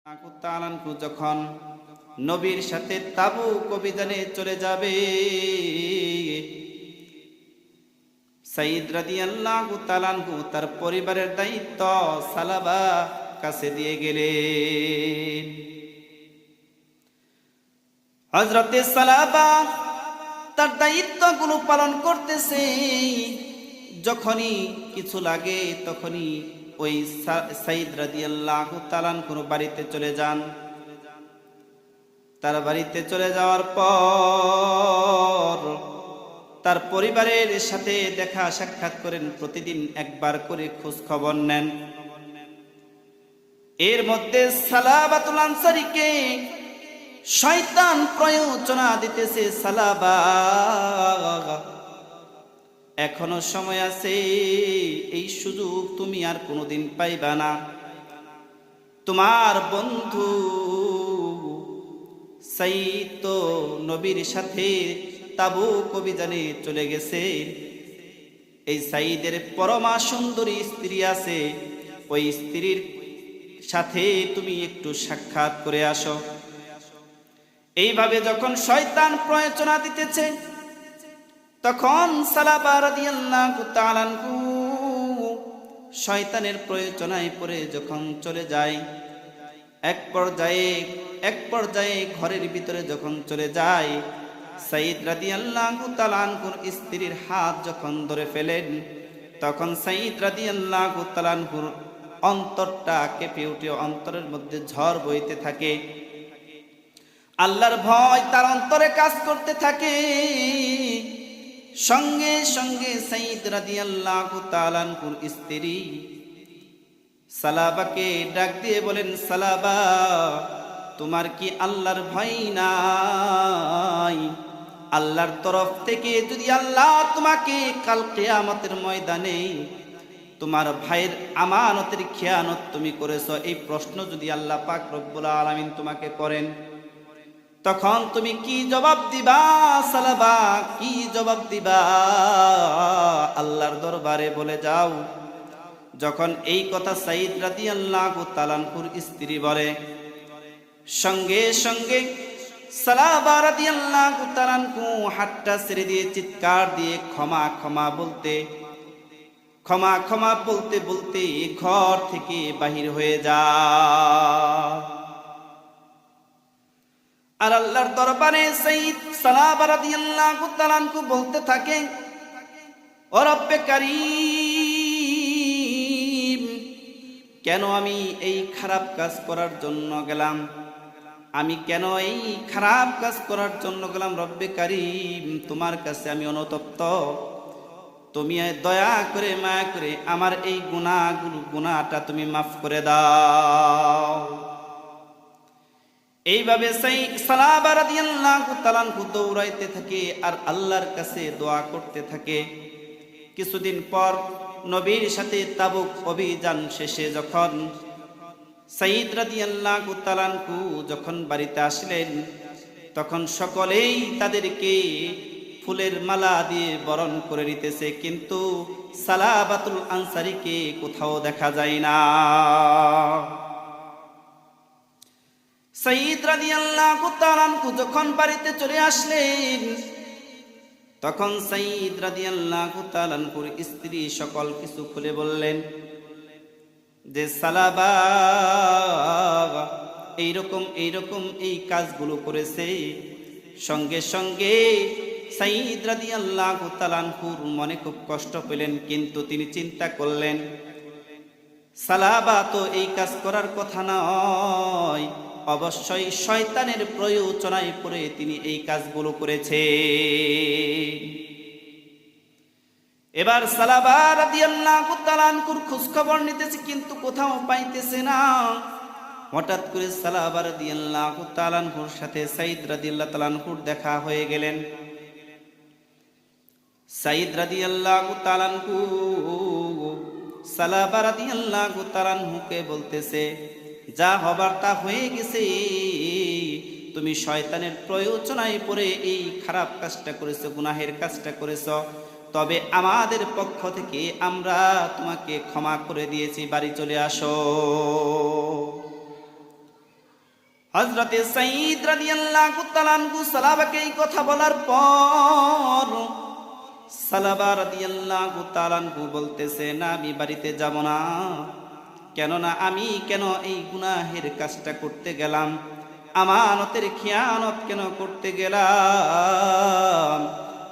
তাআলাহু যখন নবীর সাথে তাবুক অভিযানে চলে যাবে, সাইদ রাদিয়াল্লাহু তাআলাহু তার পরিবারের দায়িত্ব সালাবা কাছে দিয়ে গেলেন। হযরতে সালাবা তার দায়িত্বগুলো পালন করতেছে। যখনই কিছু লাগে তখনই ওই সাইদ রাদিয়াল্লাহু তাআলার বাড়িতে চলে যান। তার বাড়িতে চলে যাওয়ার পর তার পরিবারের সাথে দেখা সাক্ষাৎ করেন, প্রতিদিন একবার করে খোঁজ খবর নেন। এর মধ্যে সালাবাতুল আনসারীকে শয়তান প্রয়োজনা দিতেছে, সালাবা এখনো সময় আছে, এই সুযোগ তুমি আর কোনোদিন পাইবা না। তোমার বন্ধু সাইদ তো নবীর সাথে তাবুক অভিযানে চলে গেছে। এই সাইদের পরমা সুন্দরী স্ত্রী আছে, ওই স্ত্রীর সাথে তুমি একটু সাক্ষাৎ করে আসো। এইভাবে যখন শয়তান প্রয়োজনা দিতেছে, তখন সালাবা রাদিয়াল্লাহু তাআলা শয়তানের প্রয়োজনায় পড়ে যখন চলে যায়, এক পর্যায়ে ঘরের ভিতরে যখন চলে যায়, সাইদ রাদিয়াল্লাহু তাআলা স্ত্রীর হাত যখন ধরে ফেলেন, তখন সাইদ রাদিয়াল্লাহু তাআলা অন্তরটা কেঁপে উঠে, অন্তরের মধ্যে ঝড় বইতে থাকে। আল্লাহর ভয় তার অন্তরে কাজ করতে থাকে। সঙ্গে সঙ্গে সাইদ রাদিয়াল্লাহু তাআলা স্ত্রী সালাবাকে ডাক দিয়ে বলেন, সালাবা তোমার কি আল্লাহর ভয় নাই? আল্লাহর তরফ থেকে যদি আল্লাহ তোমাকে কাল কিয়ামতের ময়দানে তোমার ভাইয়ের আমানতের খেয়ানত তুমি করেছো, এই প্রশ্ন যদি আল্লাহ পাক রব্বুল আলামিন তোমাকে করেন, তখন তুমি কি জবাব দিবা? সালাবা কি জবাব দিবা? আল্লাহর দরবারে বলে যাও। যখন এই কথা সাইদ রাদিয়াল্লাহু তাআলার স্ত্রী বলে, সঙ্গে সঙ্গে সালাবা রাদিয়াল্লাহু তাআলা হাতটা ছেড়ে দিয়ে চিৎকার দিয়ে ক্ষমা ক্ষমা বলতে ঘর থেকে বাহির হয়ে যায়। আর আল্লাহর দরবারে সাইদ সালাবা রাদিয়াল্লাহু তাআলা বলতে থাকে, ও রব্বে কারীম, কেন আমি এই খারাপ কাজ করার জন্য গেলাম? আমি কেন এই খারাপ কাজ করার জন্য গেলাম? রব্বে কারীম, তোমার কাছে আমি অনুতপ্ত। তুমি দয়া করে মায়া করে আমার এই গুনাহটা তুমি মাফ করে দাও। এইভাবে সালাবা রাদিয়াল্লাহু তাআলা দৌড়াইতে থাকে আর আল্লাহর কাছে দোয়া করতে থাকে। কিছুদিন পর নবীর সাথে তাবুক অভিযান শেষে যখন সাইদ রাদিয়াল্লাহু তাআলা যখন বাড়িতে আসলেন, তখন সকলেই তাদেরকে ফুলের মালা দিয়ে বরণ করে নিতেছে, কিন্তু সালাবাতুল আনসারীকে কোথাও দেখা যায় না। সাইদ রাদিয়াল্লাহু তাআলা যখন বাড়িতে চলে আসলেন, তখন সাইদ রাদিয়াল্লাহু তাআলার স্ত্রী সকল কিছু খুলে বললেন যে, সালাবা এইরকম এই কাজগুলো করেছে। সঙ্গে সঙ্গে সাইদ রাদিয়াল্লাহু তাআলার মনে খুব কষ্ট পেলেন, কিন্তু তিনি চিন্তা করলেন, সালাবা তো এই কাজ করার কথা নয়, অবশ্যই শয়তানের প্রয়োজনায় পড়ে তিনি এই কাজগুলো করেছে। এবার সালাবা রাদিয়াল্লাহু তাআলা খোঁজ খবর নিতেছে, কিন্তু কোথাও পাইতেছে না। হঠাৎ করে সালাবা রাদিয়াল্লাহু তাআলার সাথে সাইদ রাদিয়াল্লাহু তাআলার দেখা হয়ে গেলেন। সাইদ রাদিয়াল্লাহু তাআলা সালাবা রাদিয়াল্লাহু তাআলাকে বলতেছে, যা হবার তা হয়ে গেছে, তুমি শয়তানের প্রয়োজনায় পড়ে এই খারাপ কাজটা করেছো, গুনাহের কাজটা করেছো, তবে আমাদের পক্ষ থেকে আমরা তোমাকে ক্ষমা করে দিয়েছি, বাড়ি চলে আসো। হযরতে সাঈদ রাদিয়াল্লাহু তাআলা আনহু সালাবাকে এই কথা বলার পর সালাবা রাদিয়াল্লাহু তাআলা আনহু বলতেছে, না আমি বাড়িতে যাব না। কেননা আমি কেন এই গুনাহের কাজটা করতে গেলাম, আমানতের খিয়ানত কেন করতে গেলাম।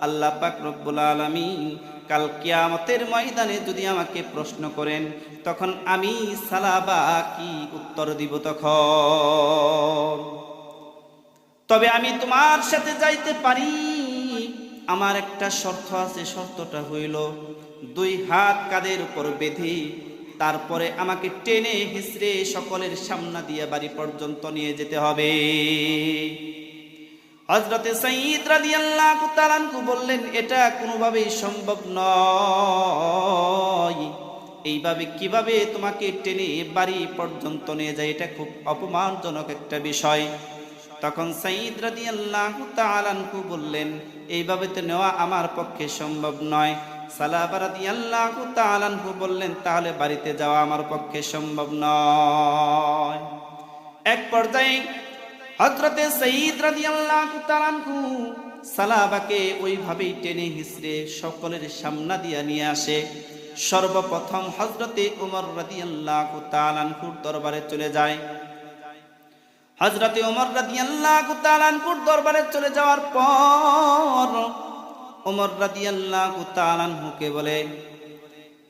আল্লাহ পাক রব্বুল আলামিন কাল কিয়ামতের ময়দানে যদি আমাকে প্রশ্ন করেন, তখন আমি সালাবা কি উত্তর দিব তখন? তবে আমি তোমার সাথে যাইতে পারি, আমার একটা শর্ত আছে। শর্তটা হইল, 2 হাত কাঁধের উপর বেঁধে তারপরে আমাকে টেনে হিসড়ে সকলের সামনে দিয়ে বাড়ি পর্যন্ত নিয়ে যেতে হবে। হযরতে সাঈদ রাদিয়াল্লাহু তাআলা আনহু বললেন, এটা কোনোভাবেই সম্ভব নয়। এইভাবে কিভাবে তোমাকে টেনে বাড়ি পর্যন্ত নিয়ে যায়, এটা খুব অপমানজনক একটা বিষয়। তখন সাঈদ রাদিয়াল্লাহু তাআলা আনহু বললেন, এইভাবে তো নেওয়া আমার পক্ষে সম্ভব নয়। সালাবা রাদিয়াল্লাহু তাআলা আনহু বললেন, তাহলে বাড়িতে যাওয়া আমার পক্ষে সম্ভব নয়। এক পর্যায়ে হযরতে সাঈদ রাদিয়াল্লাহু তাআলা আনহু সালাবাকে ওইভাবেই টেনে হিসড়ে সকলের সামনে দিয়ে নিয়ে আসে। সর্বপ্রথম হযরতে ওমর রাদিয়াল্লাহু তাআলা আনহুর দরবারে চলে যায়। হযরতে ওমর রাদিয়াল্লাহু তাআলা আনহুর দরবারে চলে যাওয়ার পর ওমর রাদিয়াল্লাহু তাআলা আনহুকে বলে,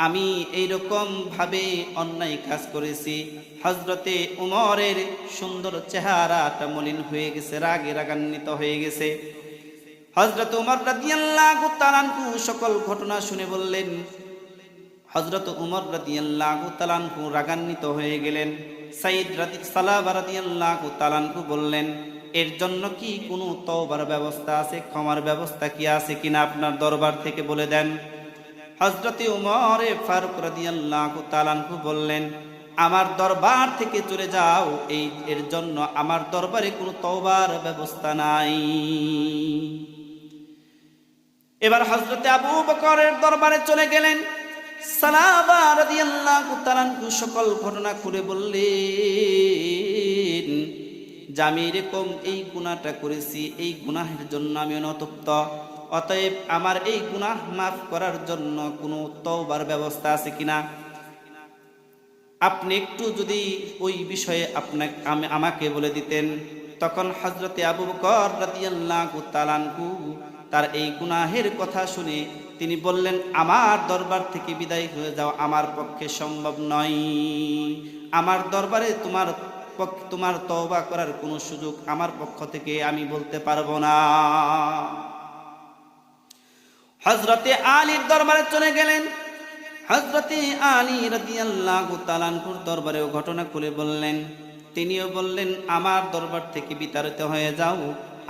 আমি এইরকম ভাবে অন্যায় কাজ করেছি। হযরতে ওমরের সুন্দর চেহারাটা মলিন হয়ে গেছে, রাগে রাগান্বিত হয়ে গেছে। হযরত ওমর রাদিয়াল্লাহু তাআলা আনহু সকল ঘটনা শুনে বললেন, হযরত ওমর রাদিয়াল্লাহু তাআলা আনহু রাগান্বিত হয়ে গেলেন। সালাবা রাদিয়াল্লাহু তাআলা আনহু বললেন, এর জন্য কি কোনো তওবার ব্যবস্থা আছে, ক্ষমার ব্যবস্থা কি আছে কিনা আপনার দরবার থেকে বলে দেন। হযরতে ওমর ফারুক রাদিয়াল্লাহু তাআলা আনহু বললেন, আমার দরবার থেকে চলে যাও, এর জন্য আমার দরবারে কোনো তওবার ব্যবস্থা নাই। এবার হযরতে আবু বকরের দরবারে চলে গেলেন। সালাবা রাদিয়াল্লাহু তাআলা আনহু সকল ঘটনা খুলে বললেন, যে আমি এরকম এই গুনাহটা করেছি, এই গুনাহের জন্য আমি অনুতপ্ত। অতএব আমার এই গুনাহ মাফ করার জন্য কোনো তওবার ব্যবস্থা আছে কিনা আপনি একটু যদি ওই বিষয়ে আমাকে বলে দিতেন। তখন হযরতে আবু বকর রাদিয়াল্লাহু তাআলা আনহু তার এই গুনাহের কথা শুনে তিনি বললেন, আমার দরবার থেকে বিদায় হয়ে যাও আমার পক্ষে সম্ভব নয়। আমার দরবারে তোমার তওবা করার কোনো সুযোগ আমার পক্ষ থেকে আমি বলতে পারবো না। হযরতে আলীর দরবারে চলে গেলেন। হযরতে আলী রাদিয়াল্লাহু তাআলা আনহুর দরবারেও ঘটনা খুলে বললেন। তিনিও বললেন, আমার দরবার থেকে বিতাড়িত হয়ে যাও,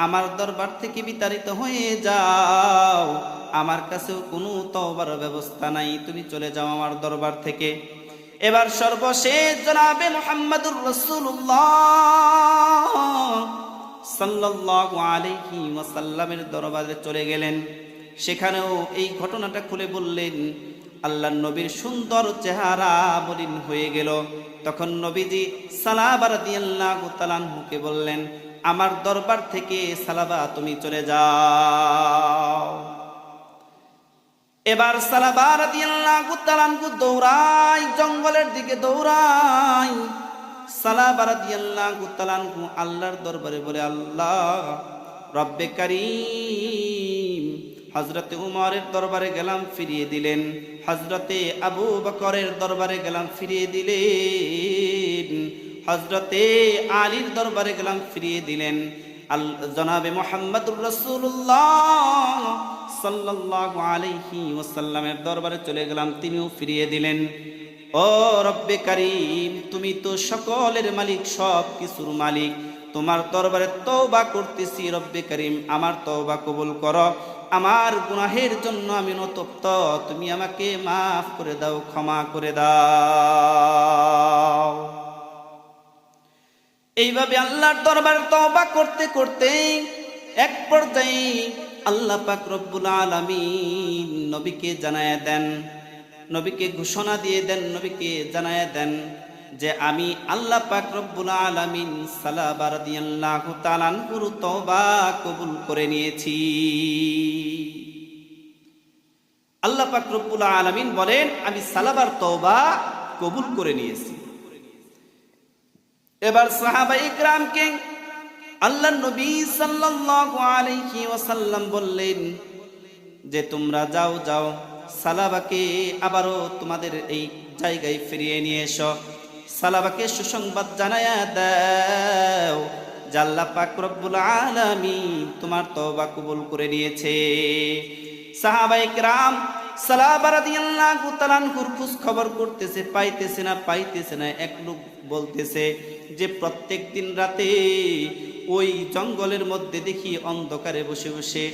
আমার দরবার থেকে বিতাড়িত হয়ে যাও, আমার কাছেও কোনো তওবার ব্যবস্থা নাই, তুমি চলে যাও আমার দরবার থেকে। এবার সর্বশেষ জনাবে মুহাম্মদুর রাসূলুল্লাহ সাল্লাল্লাহু আলাইহি ওয়াসাল্লামের দরবারে চলে গেলেন। সেখানেও এই ঘটনাটা খুলে বললেন। আল্লাহর নবীর সুন্দর চেহারা মলিন হয়ে গেল। তখন নবীজি সালাবা রাদিয়াল্লাহু তাআলা আনহুকে বললেন, আমার দরবার থেকে সালাবা তুমি চলে যাও। এবার সালাবা রাদিয়াল্লাহু তাআলা আনহু দৌড়ায়, জঙ্গলের দিকে দৌড়ায়। সালাবা রাদিয়াল্লাহু তাআলা আনহু আল্লাহর দরবারে বলে, আল্লাহ রব্বে কারীম, হযরতে উমরের দরবারে গেলাম, ফিরিয়ে দিলেন। হযরতে আবু বকরের দরবারে গেলাম, ফিরিয়ে দিলেন। হযরতে আলীর দরবারে গেলাম, ফিরিয়ে দিলেন। জনাবে মুহাম্মদুর রাসূলুল্লাহ সাল্লাল্লাহু আলাইহি ওয়াসাল্লামের দরবারে চলে গেলাম, তিনিও ফিরিয়ে দিলেন। ও রব্বে কারীম, তুমি তো সকলের মালিক, সব কিছুর মালিক, তোমার দরবারে তওবা করতেছি। রব্বে কারীম, আমার তওবা কবুল করো, আমার গুনাহের জন্য আমি অনুতপ্ত, তুমি আমাকে মাফ করে দাও, ক্ষমা করে দাও। এইভাবে আল্লাহর দরবারে তওবা করতে করতে এক পর্যায়ে আল্লাহ পাক রব্বুল আলামিন নবীকে জানায়া দেন, নবীকে ঘোষণা দিয়ে দেন, নবীকে জানায়া দেন, যে আমি আল্লাহ পাক রব্বুল আলামিন সালাবা রাদিয়াল্লাহু তাআলা আনহুর তওবা কবুল করে নিয়েছি। আল্লাহ পাক রব্বুল আলামিন বলেন আমি সালাবার তওবা কবুল করে নিয়েছি। এবার সাহাবায়ে কিরামকে আল্লাহর নবী সাল্লাল্লাহু আলাইহি ওয়াসাল্লাম বললেন যে তোমরা যাও যাও সালাবাকে আবারও তোমাদের এই জায়গায় ফিরিয়ে নিয়ে এসো, সালাবাকে সুসংবাদ জানায়া দাও যে আল্লাহ পাক রব্বুল আলামিন তোমার তওবা কবুল করে নিয়েছে। সাহাবায়ে কিরাম সালাবা রাদিয়াল্লাহু তাআলা আনহুর খোঁজ খবর করতেছে, পাইতেছে না। এক লোক বলতেছে যে প্রত্যেক দিন রাতে ওই জঙ্গলের মধ্যে দেখি অন্ধকারে বসে বসে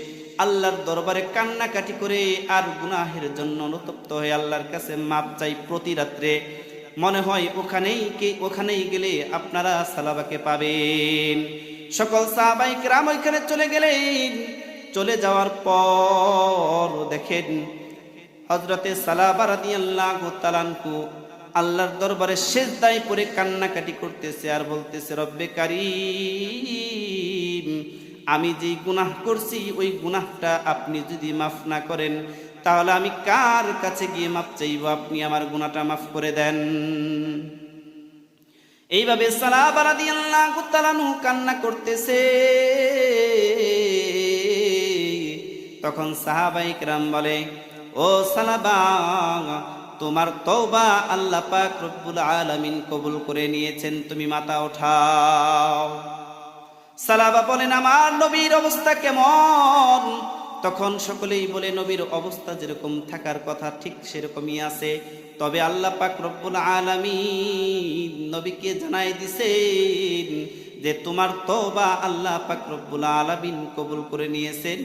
আল্লাহর দরবারে কান্নাকাটি করে আর গুনাহের জন্য অনুতপ্ত হয়ে আল্লাহর কাছে মাপ চাই প্রতি রাত্রে। মনে হয় ওখানেই গেলে আপনারা সালাবাকে পাবেন। সকল সাহাবায়ে কিরাম ওইখানে চলে গেলেন। চলে যাওয়ার পর দেখেন হযরতে সালাবা রাদিয়াল্লাহু তাআলা আনহু আল্লাহর দরবারে সিজদায় পড়ে কান্নাকাটি করতেছে আর বলতেছে রব্বে কারীম, আমি যেই গুনাহ করছি ওই গুনাহটা আপনি যদি মাফ না করেন তাহলে আমি কার কাছে গিয়ে মাপ চাইব? আপনি আমার গুনাহটা মাফ করে দেন। এইভাবে সালাবা রাদিয়াল্লাহু তাআলা আনহু কান্না করতেছে। তখন সাহাবায়ে কিরাম বলে ও সালাবা, তোমার তওবা আল্লাহ পাক রব্বুল আলামিন কবুল করে নিয়েছেন, তুমি মাথা ওঠাও। সালাবা বলেন আমার নবীর অবস্থা কেমন? তখন সকলেই বলে নবীর অবস্থা যেরকম থাকার কথা ঠিক সেরকমই আছে, তবে আল্লাহ পাক রব্বুল আলামিন নবীকে জানাই দিছেন যে তোমার তওবা আল্লাহ পাক রব্বুল আলামিন কবুল করে নিয়েছেন,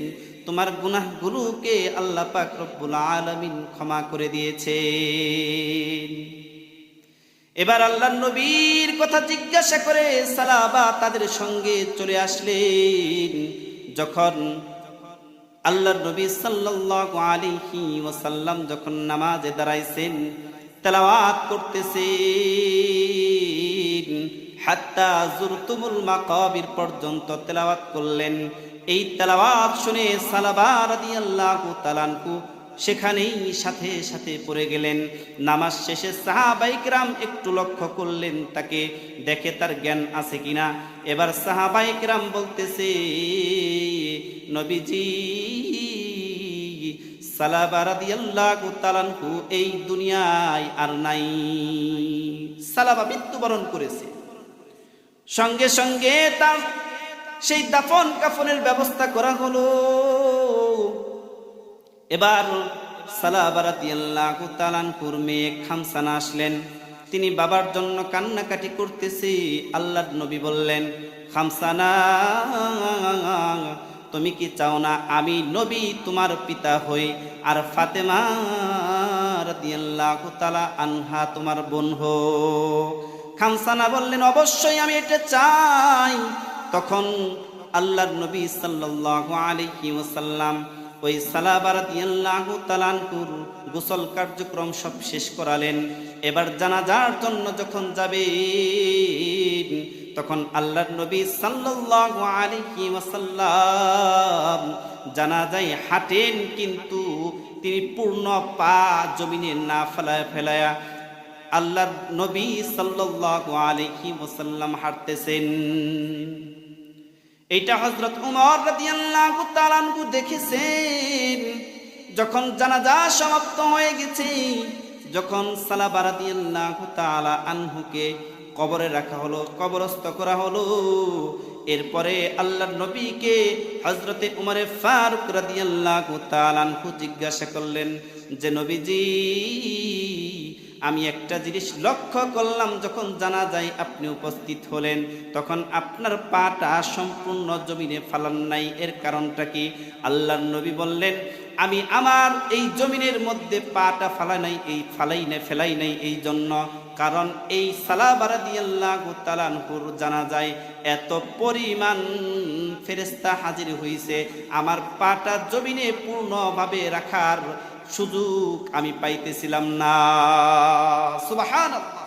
তোমার গুনাহগুলোকে আল্লাহ পাক রব্বুল আলামিন ক্ষমা করে দিয়েছেন। এবার আল্লাহর নবীর কথা জিজ্ঞাসা করে সালাবা তাদের সঙ্গে চলে আসলেন। যখন আল্লাহর নবী সাল্লাল্লাহু আলাইহি ওয়াসাল্লাম যখন নামাজে দাঁড়াইছেন, তেলাওয়াত করতেছেন, হাত্তা জুরতুমুল মাকাবির পর্যন্ত তেলাওয়াত করলেন। এই তেলাওয়াত শুনে সালাবা রাদিয়াল্লাহু তাআলা আনহু সেখানেই সাথে সাথে পড়ে গেলেন। নামাজ শেষে সাহাবায়ে কিরাম একটু লক্ষ্য করলেন তাকে, দেখে তার জ্ঞান আছে কিনা। এবার সাহাবায়ে কিরাম বলতেছে নবীজি সালাবা রাদিয়াল্লাহু তাআলা আনহু এই দুনিয়ায় আর নাই, সালাবা মৃত্যুবরণ করেছে। সঙ্গে সঙ্গে তার সেই দাফন কাফনের ব্যবস্থা করা হলো। এবার সালাবা রাদিয়াল্লাহু তাআলা আনহুর মেয়ে খামসানা আসলেন। তিনি বাবার জন্য কান্নাকাটি করতেছে। আল্লাহর নবী বললেন খামসানা, তুমি কি চাও না আমি নবী তোমার পিতা হই আর ফাতেমা রাদিয়াল্লাহু তাআলা আনহা তোমার বোন হোক? খামসানা বললেন অবশ্যই আমি এটা চাই। তখন আল্লাহর নবী সাল্লাল্লাহু আলাইহি ওয়াসাল্লাম ওই সালাবা রাদিয়াল্লাহু তাআলা আনহুর গোসল কার্যক্রম সব শেষ করালেন। এবার জানাজার জন্য যখন যাবে তখন আল্লাহর নবী সাল্লাল্লাহু আলাইহি ওয়াসাল্লাম জানাজায় হাঁটেন, কিন্তু তিনি পূর্ণ পা জমিনে না ফেলায়া আল্লাহর নবী সাল্লাল্লাহু আলাইহি ওয়াসাল্লাম হাঁটতেছেন। এইটা হযরত উমর রাদিয়াল্লাহু তাআলা আনহু দেখেছেন। যখন জানাজা সমাপ্ত হয়ে গেছে, যখন সালাবা রাদিয়াল্লাহু তাআলা আনহুকে কবরে রাখা হলো, কবরস্থ করা হলো, এরপরে আল্লাহর নবীকে হযরতে উমরে ফারুক রাদিয়াল্লাহু তাআলা আনহু জিজ্ঞাসা করলেন যে নবীজি আমি একটা জিনিস লক্ষ্য করলাম, যখন জানাজায় আপনি উপস্থিত হলেন তখন আপনার পাটা সম্পূর্ণ জমিনে ফালান নাই, এর কারণটা কি? আল্লাহর নবী বললেন আমি আমার এই জমিনের মধ্যে পাটা ফেলাই নাই এই জন্য, কারণ এই সালাবা রাদিয়াল্লাহু তাআলা আনহুর জানাজায় এত পরিমাণ ফেরেশতা হাজির হয়েছে, আমার পাটা জমিনে পূর্ণভাবে রাখার সুযোগ আমি পাইতেছিলাম না। সুবহানাল্লাহ।